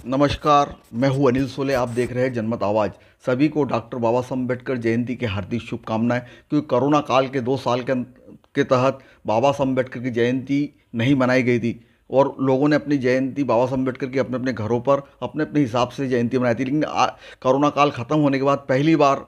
नमस्कार, मैं हूं अनिल सोले। आप देख रहे हैं जनमत आवाज़। सभी को डॉक्टर बाबा साहब अम्बेडकर जयंती की हार्दिक शुभकामनाएं। क्योंकि कोरोना काल के 2 साल के तहत बाबा साहब अम्बेडकर की जयंती नहीं मनाई गई थी और लोगों ने अपनी जयंती बाबा साहब अम्बेडकर की अपने अपने घरों पर अपने अपने हिसाब से जयंती मनाई थी। लेकिन कोरोना काल ख़त्म होने के बाद पहली बार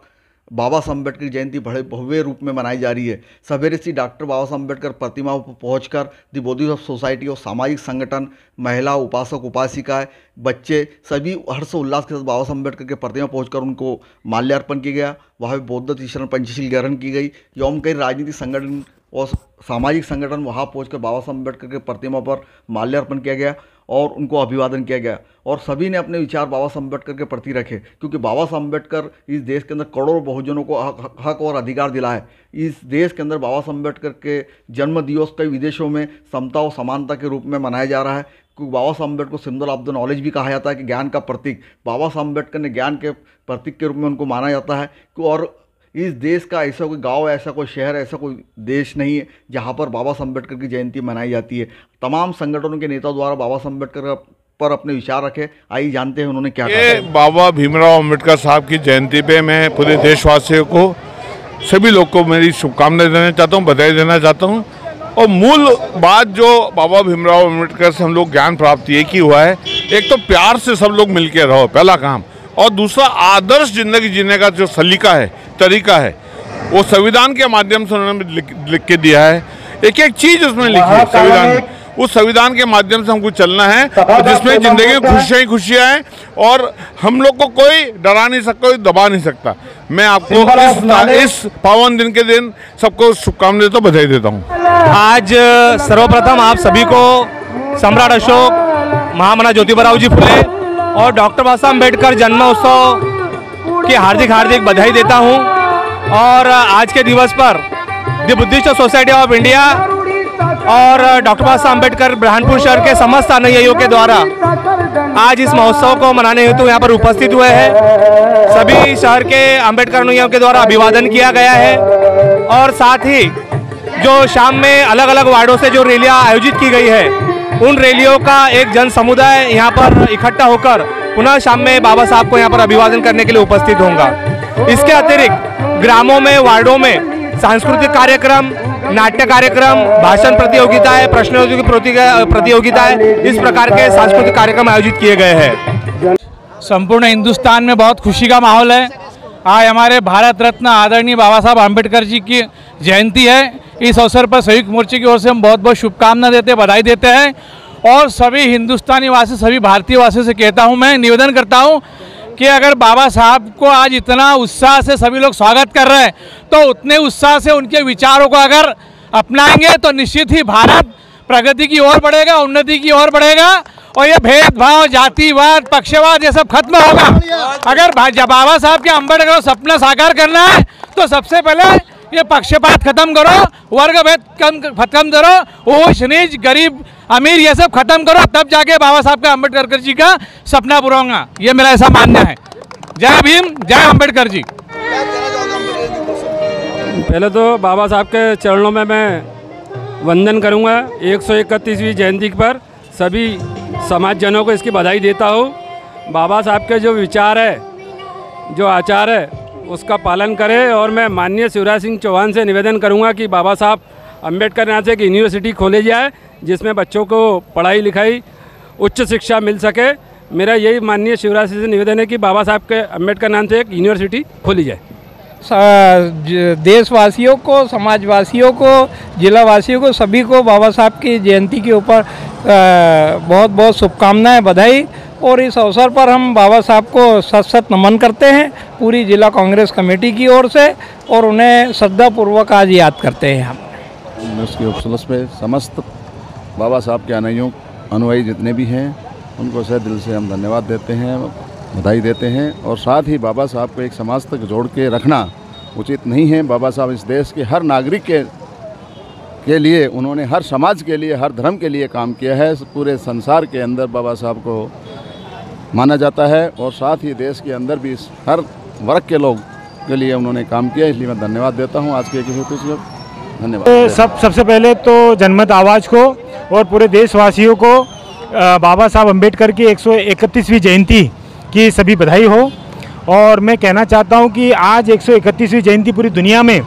बाबा साहब अम्बेडकर की जयंती बड़े भव्य रूप में मनाई जा रही है। सवेरे से डॉक्टर बाबा साहब अम्बेडकर प्रतिमा पर पहुंचकर दी बोधिसत्व सोसाइटी और सामाजिक संगठन, महिला, उपासक उपासिकाएं, बच्चे सभी हर्ष उल्लास के साथ बाबा साहब अम्बेडकर के प्रतिमा पहुंचकर उनको माल्यार्पण किया गया। वहाँ पर बौद्ध तीसरा पंचशील ग्रहण की गई। एवं कई राजनीतिक संगठन और सामाजिक संगठन वहाँ पहुंचकर बाबा साहब अम्बेडकर के प्रतिमा पर माल्यार्पण किया गया और उनको अभिवादन किया गया। और सभी ने अपने विचार बाबा साहब अम्बेडकर के प्रति रखे, क्योंकि बाबा साहब अम्बेडकर इस देश के अंदर करोड़ों बहुजनों को हक और अधिकार दिला है। इस देश के अंदर बाबा साहब अम्बेडकर के जन्म दिवस कई विदेशों में समता और समानता के रूप में मनाया जा रहा है। क्योंकि बाबा साहब अम्बेडकर को सिंबल ऑफ द नॉलेज भी कहा जाता है कि ज्ञान का प्रतीक। बाबा साहब अम्बेडकर ने ज्ञान के प्रतीक के रूप में उनको माना जाता है। और इस देश का ऐसा कोई गांव, ऐसा कोई शहर, ऐसा कोई देश नहीं है जहां पर बाबा साहब अम्बेडकर की जयंती मनाई जाती है। तमाम संगठनों के नेताओं द्वारा बाबा साहब अम्बेडकर पर अपने विचार रखे। आइए जानते हैं उन्होंने क्या कहा। बाबा भीमराव अम्बेडकर साहब की जयंती पे मैं पूरे देशवासियों को, सभी लोग को मेरी शुभकामनाएं देना चाहता हूँ, बधाई देना चाहता हूँ। और मूल बात जो बाबा भीमराव अम्बेडकर से हम लोग ज्ञान प्राप्त ये की हुआ है, एक तो प्यार से सब लोग मिलके रहो, पहला काम। और दूसरा, आदर्श जिंदगी जीने का जो सलीका है, तरीका है, वो संविधान के माध्यम से उन्होंने लिख के दिया है। एक एक चीज उसमें लिखी है संविधान। उस संविधान के माध्यम से हमको चलना है जिसमें जिंदगी में खुशियाँ ही खुशियाँ हैं और हम लोग को कोई डरा नहीं सकता, कोई दबा नहीं सकता। मैं आपको इस पावन दिन के दिन सबको शुभकामनाएं देता हूँ, बधाई देता हूँ। आज सर्वप्रथम आप सभी को सम्राट अशोक, महामना ज्योतिबा जी फुले और डॉक्टर बाबा साहब अम्बेडकर जन्मोत्सव की हार्दिक हार्दिक बधाई देता हूं। और आज के दिवस पर the Buddhist society of India और डॉक्टर बाबा साहब अम्बेडकर बुरहानपुर शहर के समस्त अनुयायियों के द्वारा आज इस महोत्सव को मनाने हेतु यहाँ पर उपस्थित हुए हैं। सभी शहर के अम्बेडकर अनुयायियों के द्वारा अभिवादन किया गया है और साथ ही जो शाम में अलग अलग वार्डों से जो रैलियाँ आयोजित की गई है, उन रैलियों का एक जन समुदाय यहाँ पर इकट्ठा होकर पुनः शाम में बाबा साहब को यहाँ पर अभिवादन करने के लिए उपस्थित होगा। इसके अतिरिक्त ग्रामों में, वार्डों में सांस्कृतिक कार्यक्रम, नाट्य कार्यक्रम, भाषण प्रतियोगिताएं, प्रश्नोत्तरी प्रतियोगिताएं, इस प्रकार के सांस्कृतिक कार्यक्रम आयोजित किए गए हैं। संपूर्ण हिंदुस्तान में बहुत खुशी का माहौल है। आज हमारे भारत रत्न आदरणीय बाबा साहब अम्बेडकर जी की जयंती है। इस अवसर पर संयुक्त मोर्चे की ओर से हम बहुत बहुत शुभकामनाएं देते, बधाई देते हैं। और सभी हिंदुस्तानी वासी, सभी भारतीय वासियों से कहता हूं, मैं निवेदन करता हूं कि अगर बाबा साहब को आज इतना उत्साह से सभी लोग स्वागत कर रहे हैं, तो उतने उत्साह से उनके विचारों को अगर अपनाएंगे तो निश्चित ही भारत प्रगति की ओर बढ़ेगा, उन्नति की ओर बढ़ेगा और ये भेदभाव, जातिवाद, पक्षवाद, ये सब खत्म होगा। अगर बाबा साहब के अम्बेडकर को सपना साकार करना है तो सबसे पहले ये पक्षपात खत्म करो, वर्ग भेद खत्म करो, ऊंच नीच, गरीब अमीर, ये सब खत्म करो, तब जाके बाबा साहब का अम्बेडकर जी का सपना पूरा होगा। ये मेरा ऐसा मानना है। जय भीम, जय अम्बेडकर जी। पहले तो बाबा साहब के चरणों में मैं वंदन करूंगा। 131वीं जयंती पर सभी समाजजनों को इसकी बधाई देता हूँ। बाबा साहब के जो विचार है, जो आचार है, उसका पालन करें। और मैं माननीय शिवराज सिंह चौहान से निवेदन करूंगा कि बाबा साहब अम्बेडकर यहाँ से एक यूनिवर्सिटी खोले जाए जिसमें बच्चों को पढ़ाई लिखाई, उच्च शिक्षा मिल सके। मेरा यही माननीय शिवराज सिंह से निवेदन है कि बाबा साहब के अम्बेडकर नाम से एक यूनिवर्सिटी खोली जाए। देशवासियों को, समाजवासियों को, जिलावासियों को, सभी को बाबा साहब की जयंती के ऊपर बहुत बहुत शुभकामनाएं, बधाई। और इस अवसर पर हम बाबा साहब को सत सत नमन करते हैं पूरी जिला कांग्रेस कमेटी की ओर से और उन्हें श्रद्धापूर्वक आज याद करते हैं। हम उसके उपलक्ष्य में समस्त बाबा साहब के अनुयायी जितने भी हैं उनको सह दिल से हम धन्यवाद देते हैं, बधाई देते हैं। और साथ ही बाबा साहब को एक समाज तक जोड़ के रखना उचित नहीं है। बाबा साहब इस देश के हर नागरिक के लिए, उन्होंने हर समाज के लिए, हर धर्म के लिए काम किया है। पूरे संसार के अंदर बाबा साहब को माना जाता है और साथ ही देश के अंदर भी हर वर्ग के लोग के लिए उन्होंने काम किया, इसलिए मैं धन्यवाद देता हूँ आज के हेतु से। धन्यवाद। सबसे पहले तो जनमत आवाज़ को और पूरे देशवासियों को बाबा साहब अम्बेडकर की 131वीं जयंती की सभी बधाई हो। और मैं कहना चाहता हूं कि आज 131वीं जयंती पूरी दुनिया में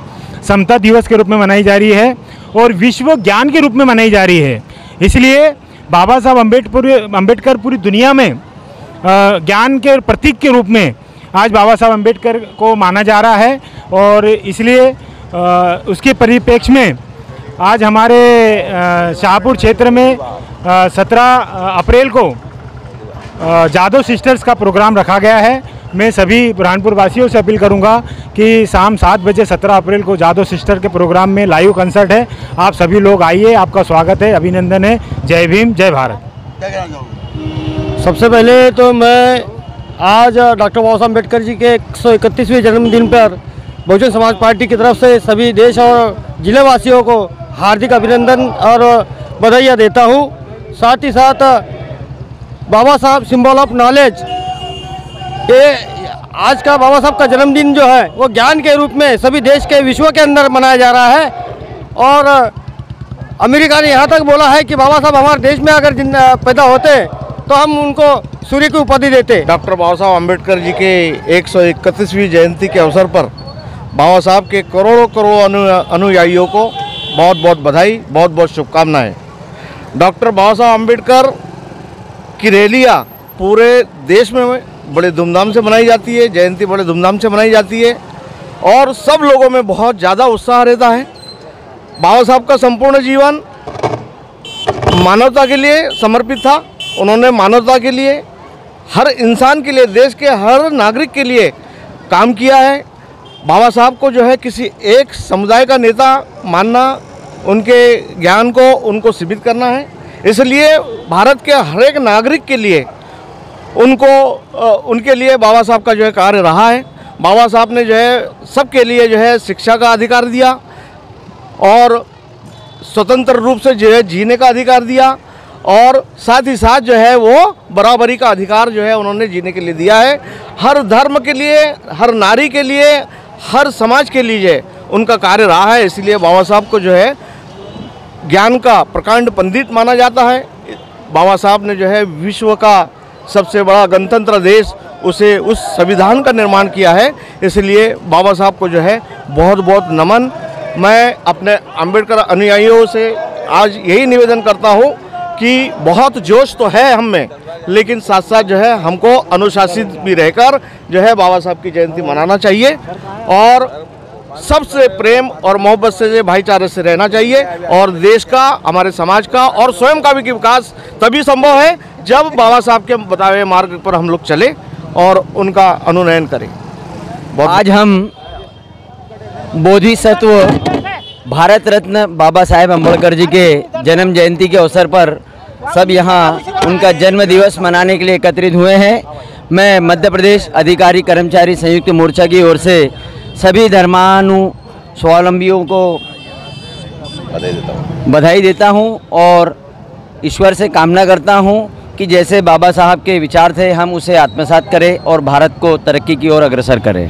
समता दिवस के रूप में मनाई जा रही है और विश्व ज्ञान के रूप में मनाई जा रही है। इसलिए बाबा साहब अम्बेडकर पूरी दुनिया में ज्ञान के प्रतीक के रूप में आज बाबा साहब अम्बेडकर को माना जा रहा है। और इसलिए उसके परिप्रेक्ष्य में आज हमारे शाहपुर क्षेत्र में 17 अप्रैल को जादव सिस्टर्स का प्रोग्राम रखा गया है। मैं सभी बुरहानपुर वासियों से अपील करूंगा कि शाम 7 बजे 17 अप्रैल को जादव सिस्टर के प्रोग्राम में लाइव कंसर्ट है। आप सभी लोग आइए, आपका स्वागत है, अभिनंदन है। जय भीम, जय भारत। सबसे पहले तो मैं आज डॉक्टर बाबा साहब अम्बेडकर जी के 131वें जन्मदिन पर बहुजन समाज पार्टी की तरफ से सभी देश और जिले वासियों को हार्दिक अभिनंदन और बधाइयाँ देता हूँ। साथ ही साथ बाबा साहब सिंबल ऑफ नॉलेज, ये आज का बाबा साहब का जन्मदिन जो है वो ज्ञान के रूप में सभी देश के विश्व के अंदर मनाया जा रहा है। और अमेरिका ने यहाँ तक बोला है कि बाबा साहब हमारे देश में अगर पैदा होते तो हम उनको सूर्य की उपाधि देते। डॉक्टर बाबा साहब अम्बेडकर जी के 131वीं जयंती के अवसर पर बाबा साहब के करोड़ों अनुयायियों को बहुत बहुत बधाई, बहुत बहुत शुभकामनाएं। डॉक्टर बाबा साहब अम्बेडकर की रैलियाँ पूरे देश में बड़े धूमधाम से मनाई जाती है, जयंती बड़े धूमधाम से मनाई जाती है और सब लोगों में बहुत ज़्यादा उत्साह रहता है। बाबा साहब का संपूर्ण जीवन मानवता के लिए समर्पित था। उन्होंने मानवता के लिए, हर इंसान के लिए, देश के हर नागरिक के लिए काम किया है। बाबा साहब को जो है किसी एक समुदाय का नेता मानना, उनके ज्ञान को उनको सीमित करना है। इसलिए भारत के हर एक नागरिक के लिए उनके लिए बाबा साहब का जो है कार्य रहा है। बाबा साहब ने जो है सबके लिए जो है शिक्षा का अधिकार दिया और स्वतंत्र रूप से जो है जीने का अधिकार दिया और साथ ही साथ जो है वो बराबरी का अधिकार जो है उन्होंने जीने के लिए दिया है। हर धर्म के लिए, हर नारी के लिए, हर समाज के लिए उनका कार्य रहा है। इसलिए बाबा साहब को जो है ज्ञान का प्रकांड पंडित माना जाता है। बाबा साहब ने जो है विश्व का सबसे बड़ा गणतंत्र देश उस संविधान का निर्माण किया है। इसलिए बाबा साहब को जो है बहुत बहुत नमन। मैं अपने अम्बेडकर अनुयायियों से आज यही निवेदन करता हूँ कि बहुत जोश तो है हम में, लेकिन साथ साथ जो है हमको अनुशासित भी रहकर जो है बाबा साहब की जयंती मनाना चाहिए और सबसे प्रेम और मोहब्बत से, भाईचारे से रहना चाहिए और देश का, हमारे समाज का और स्वयं का भी विकास तभी संभव है जब बाबा साहब के बताए हुए मार्ग पर हम लोग चले और उनका अनुनयन करें। आज हम बोधिसत्व भारत रत्न बाबा साहेब अम्बेडकर जी के जन्म जयंती के अवसर पर सब यहाँ उनका जन्म दिवस मनाने के लिए एकत्रित हुए हैं। मैं मध्य प्रदेश अधिकारी कर्मचारी संयुक्त मोर्चा की ओर से सभी धर्मानुस्वावलंबियों को बधाई देता हूँ और ईश्वर से कामना करता हूँ कि जैसे बाबा साहब के विचार थे हम उसे आत्मसात करें और भारत को तरक्की की ओर अग्रसर करें।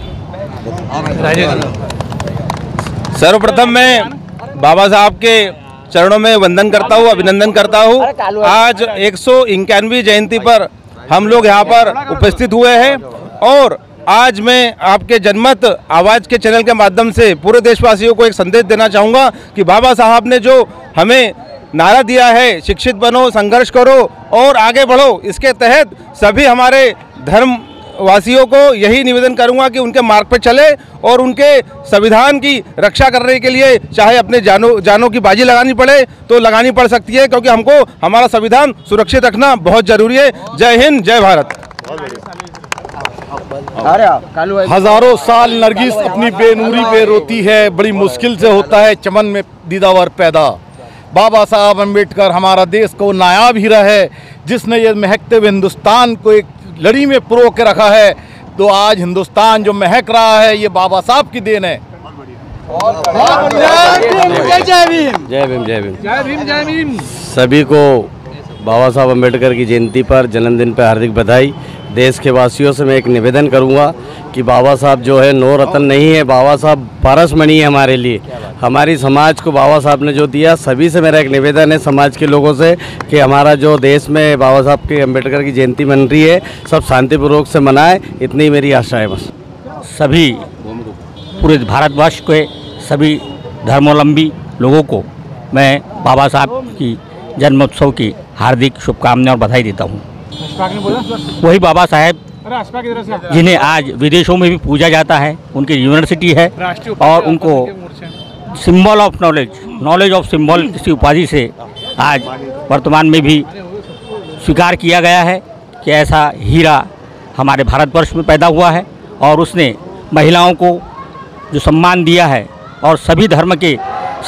सर्वप्रथम मैं बाबा साहब के चरणों में वंदन करता हूँ, अभिनंदन करता हूँ। आज 151वीं जयंती पर हम लोग यहाँ पर उपस्थित हुए हैं और आज मैं आपके जनमत आवाज़ के चैनल के माध्यम से पूरे देशवासियों को एक संदेश देना चाहूँगा कि बाबा साहब ने जो हमें नारा दिया है, शिक्षित बनो, संघर्ष करो और आगे बढ़ो, इसके तहत सभी हमारे धर्मवासियों को यही निवेदन करूंगा कि उनके मार्ग पर चले और उनके संविधान की रक्षा करने के लिए चाहे अपने जानों की बाजी लगानी पड़े तो लगानी पड़ सकती है, क्योंकि हमको हमारा संविधान सुरक्षित रखना बहुत जरूरी है। जय हिंद, जय भारत। हजारों साल नरगिस अपनी बेनूरी पे रोती है, बड़ी मुश्किल से होता है चमन में दीदावर पैदा। बाबा साहब अम्बेडकर हमारा देश को नायाब हीरा है जिसने ये महकते हुए हिंदुस्तान को एक लड़ी में पुरो के रखा है। तो आज हिंदुस्तान जो महक रहा है ये बाबा साहब की देन है। जय भीम, जय भीम, जय भीम, जय भीम, जय भीम। सभी को बाबा साहब अम्बेडकर की जयंती पर, जन्मदिन पर हार्दिक बधाई। देश के वासियों से मैं एक निवेदन करूंगा कि बाबा साहब जो है नौ रत्न नहीं है, बाबा साहब पारसमणि है हमारे लिए। हमारी समाज को बाबा साहब ने जो दिया, सभी से मेरा एक निवेदन है समाज के लोगों से कि हमारा जो देश में बाबा साहब के अम्बेडकर की जयंती मन रही है, सब शांतिपूर्वक से मनाएं, इतनी मेरी आशा है बस। सभी पूरे भारतवर्ष के सभी धर्मावलंबी लोगों को मैं बाबा साहब की जन्मोत्सव की हार्दिक शुभकामनाएं और बधाई देता हूँ। वही बाबा साहब जिन्हें आज विदेशों में भी पूजा जाता है, उनकी यूनिवर्सिटी है और उनको symbol of knowledge of symbol इसी उपाधि से आज वर्तमान में भी स्वीकार किया गया है कि ऐसा हीरा हमारे भारतवर्ष में पैदा हुआ है और उसने महिलाओं को जो सम्मान दिया है और सभी धर्म के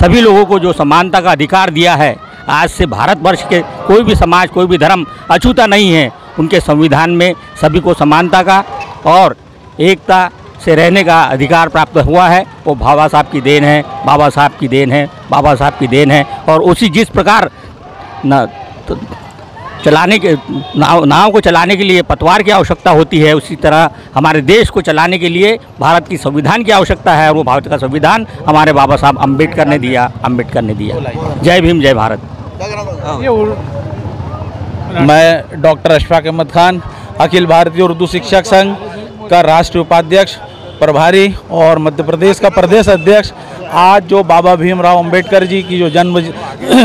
सभी लोगों को जो समानता का अधिकार दिया है। आज से भारतवर्ष के कोई भी समाज, कोई भी धर्म अछूता नहीं है। उनके संविधान में सभी को समानता का और एकता से रहने का अधिकार प्राप्त हुआ है। वो बाबा साहब की देन है, बाबा साहब की देन है, बाबा साहब की देन है। और उसी जिस प्रकार चलाने के नाव को चलाने के लिए पतवार की आवश्यकता होती है, उसी तरह हमारे देश को चलाने के लिए भारत की संविधान की आवश्यकता है। और वो भारत का संविधान हमारे बाबा साहब अम्बेडकर ने दिया। जय भीम, जय भारत। मैं डॉक्टर अशफाक अहमद खान, अखिल भारतीय उर्दू शिक्षक संघ का राष्ट्रीय उपाध्यक्ष प्रभारी और मध्य प्रदेश का प्रदेश अध्यक्ष। आज जो बाबा भीमराव अंबेडकर जी की जो जन्म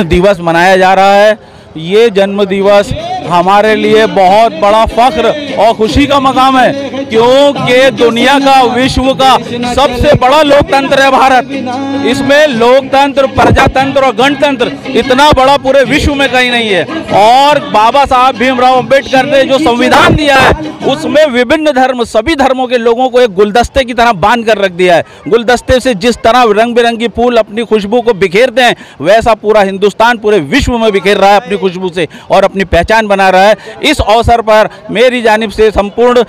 दिवस मनाया जा रहा है, ये जन्म दिवस हमारे लिए बहुत बड़ा फख्र और खुशी का मकाम है, क्योंकि दुनिया का, विश्व का सबसे बड़ा लोकतंत्र है भारत। इसमें लोकतंत्र, प्रजातंत्र और गणतंत्र इतना बड़ा पूरे विश्व में कहीं नहीं है। और बाबा साहब भीमराव अंबेडकर ने जो संविधान दिया है, उसमें विभिन्न धर्म, सभी धर्मों के लोगों को एक गुलदस्ते की तरह बांध कर रख दिया है। गुलदस्ते से जिस तरह रंग बिरंगी फूल अपनी खुशबू को बिखेरते हैं, वैसा पूरा हिंदुस्तान पूरे विश्व में बिखेर रहा है अपनी खुशबू से और अपनी पहचान बना रहा है। इस अवसर पर मेरी जानिब से संपूर्ण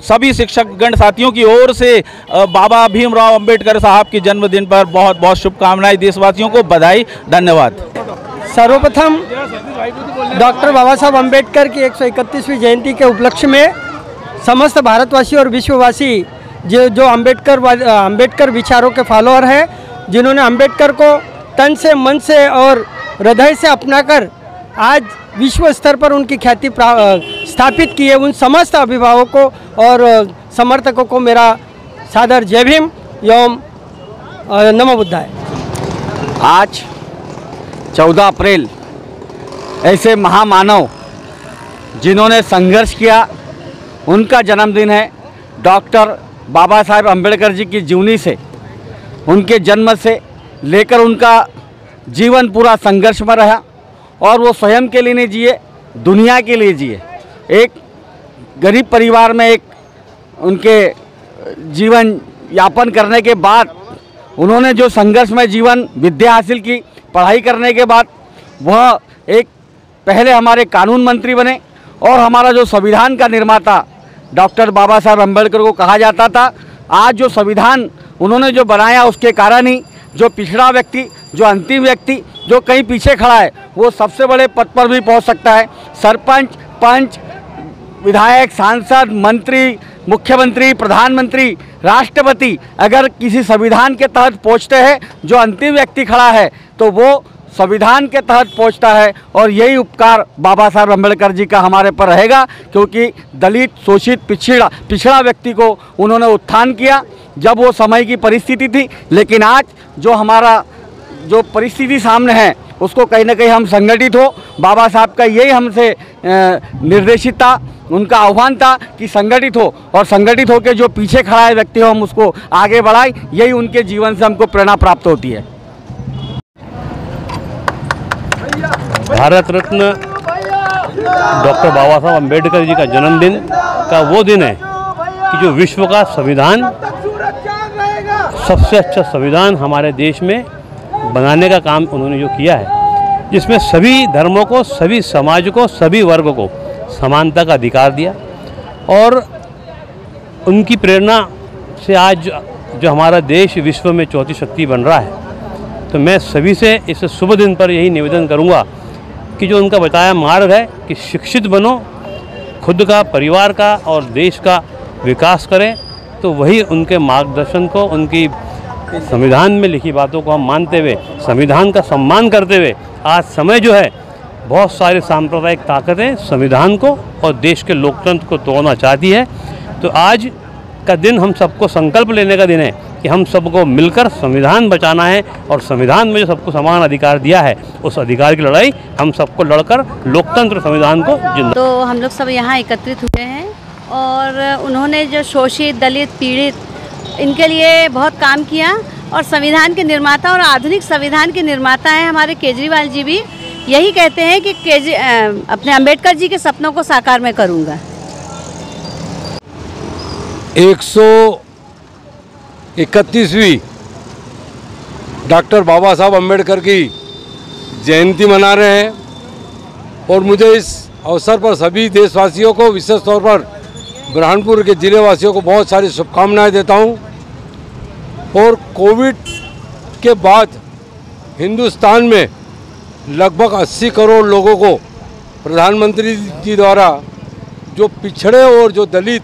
सभी शिक्षक गण साथियों की ओर से बाबा भीमराव अंबेडकर साहब के जन्मदिन पर बहुत बहुत शुभकामनाएं। देशवासियों को बधाई, धन्यवाद। सर्वप्रथम डॉक्टर बाबा साहब अम्बेडकर की 131वीं जयंती के उपलक्ष्य में समस्त भारतवासी और विश्ववासी जो अम्बेडकर विचारों के फॉलोअर हैं, जिन्होंने अम्बेडकर को तन से, मन से और हृदय से अपनाकर आज विश्व स्तर पर उनकी ख्याति स्थापित की है, उन समस्त अभिभावकों और समर्थकों को मेरा सादर जय भीम एवं नमो बुद्धाय। आज 14 अप्रैल ऐसे महामानव जिन्होंने संघर्ष किया, उनका जन्मदिन है। डॉक्टर बाबा साहेब अम्बेडकर जी की जीवनी से, उनके जन्म से लेकर उनका जीवन पूरा संघर्ष में रहा और वो स्वयं के लिए नहीं जिए, दुनिया के लिए जिए। एक गरीब परिवार में एक उनके जीवन यापन करने के बाद उन्होंने जो संघर्ष में जीवन विद्या हासिल की, पढ़ाई करने के बाद वह एक पहले हमारे कानून मंत्री बने और हमारा जो संविधान का निर्माता डॉक्टर बाबा साहब अम्बेडकर को कहा जाता था। आज जो संविधान उन्होंने जो बनाया, उसके कारण ही जो पिछड़ा व्यक्ति, जो अंतिम व्यक्ति, जो कहीं पीछे खड़ा है, वो सबसे बड़े पद पर भी पहुंच सकता है। सरपंच, पंच, विधायक, सांसद, मंत्री, मुख्यमंत्री, प्रधानमंत्री, राष्ट्रपति अगर किसी संविधान के तहत पहुंचते हैं, जो अंतिम व्यक्ति खड़ा है तो वो संविधान के तहत पहुंचता है। और यही उपकार बाबा साहब अम्बेडकर जी का हमारे पर रहेगा, क्योंकि दलित, शोषित, पिछड़ा व्यक्ति को उन्होंने उत्थान किया जब वो समय की परिस्थिति थी। लेकिन आज जो हमारा जो परिस्थिति सामने है, उसको कहीं ना कहीं हम संगठित हो। बाबा साहब का यही हमसे निर्देशित था, उनका आह्वान था कि संगठित हो और संगठित होकर जो पीछे खड़ा है व्यक्ति हो, हम उसको आगे बढ़ाएं। यही उनके जीवन से हमको प्रेरणा प्राप्त होती है। भारत रत्न डॉक्टर बाबा साहब अम्बेडकर जी का जन्मदिन का वो दिन है कि जो विश्व का संविधान, सबसे अच्छा संविधान हमारे देश में बनाने का काम उन्होंने जो किया है, जिसमें सभी धर्मों को, सभी समाज को, सभी वर्ग को समानता का अधिकार दिया। और उनकी प्रेरणा से आज जो हमारा देश विश्व में चौथी शक्ति बन रहा है। तो मैं सभी से इस शुभ दिन पर यही निवेदन करूंगा कि जो उनका बताया मार्ग है कि शिक्षित बनो, खुद का, परिवार का और देश का विकास करें, तो वही उनके मार्गदर्शन को, उनकी संविधान में लिखी बातों को हम मानते हुए, संविधान का सम्मान करते हुए, आज समय जो है बहुत सारे सांप्रदायिक ताकतें संविधान को और देश के लोकतंत्र को तोड़ना चाहती है। तो आज का दिन हम सबको संकल्प लेने का दिन है कि हम सबको मिलकर संविधान बचाना है और संविधान में जो सबको समान अधिकार दिया है उस अधिकार की लड़ाई हम सबको लड़कर लोकतंत्र संविधान को जिंदा। तो हम लोग सब यहाँ एकत्रित हुए हैं और उन्होंने जो शोषित, दलित, पीड़ित, इनके लिए बहुत काम किया और संविधान के निर्माता और आधुनिक संविधान के निर्माता हैं हमारे केजरीवाल जी भी यही कहते हैं कि अपने अंबेडकर जी के सपनों को साकार मैं करूँगा। 131वीं डॉक्टर बाबा साहब अम्बेडकर की जयंती मना रहे हैं और मुझे इस अवसर पर सभी देशवासियों को, विशेष तौर पर बुरहानपुर के ज़िले वासियों को बहुत सारी शुभकामनाएं देता हूं। और कोविड के बाद हिंदुस्तान में लगभग 80 करोड़ लोगों को प्रधानमंत्री जी द्वारा जो पिछड़े और जो दलित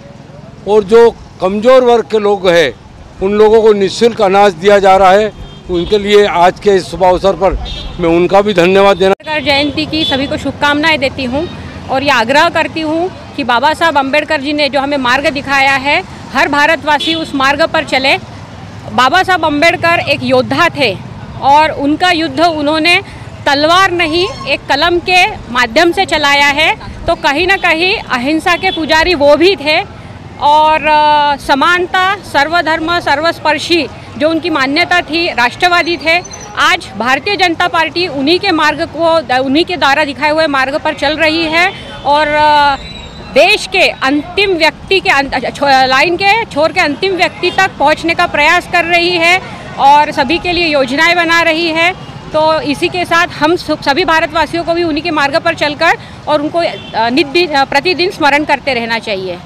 और जो कमज़ोर वर्ग के लोग हैं उन लोगों को निःशुल्क अनाज दिया जा रहा है। उनके लिए आज के इस शुभ अवसर पर मैं उनका भी धन्यवाद देना। अम्बेडकर जयंती की सभी को शुभकामनाएं देती हूं और ये आग्रह करती हूं कि बाबा साहब अम्बेडकर जी ने जो हमें मार्ग दिखाया है, हर भारतवासी उस मार्ग पर चले। बाबा साहब अम्बेडकर एक योद्धा थे और उनका युद्ध उन्होंने तलवार नहीं, एक कलम के माध्यम से चलाया है। तो कहीं ना कहीं अहिंसा के पुजारी वो भी थे और समानता, सर्वधर्म, सर्वस्पर्शी जो उनकी मान्यता थी, राष्ट्रवादी थे। आज भारतीय जनता पार्टी उन्हीं के मार्ग को, उन्हीं के द्वारा दिखाए हुए मार्ग पर चल रही है और देश के अंतिम व्यक्ति के लाइन के छोर के अंतिम व्यक्ति तक पहुंचने का प्रयास कर रही है और सभी के लिए योजनाएं बना रही है। तो इसी के साथ हम सभी भारतवासियों को भी उन्हीं के मार्ग पर चलकर और उनको प्रतिदिन स्मरण करते रहना चाहिए।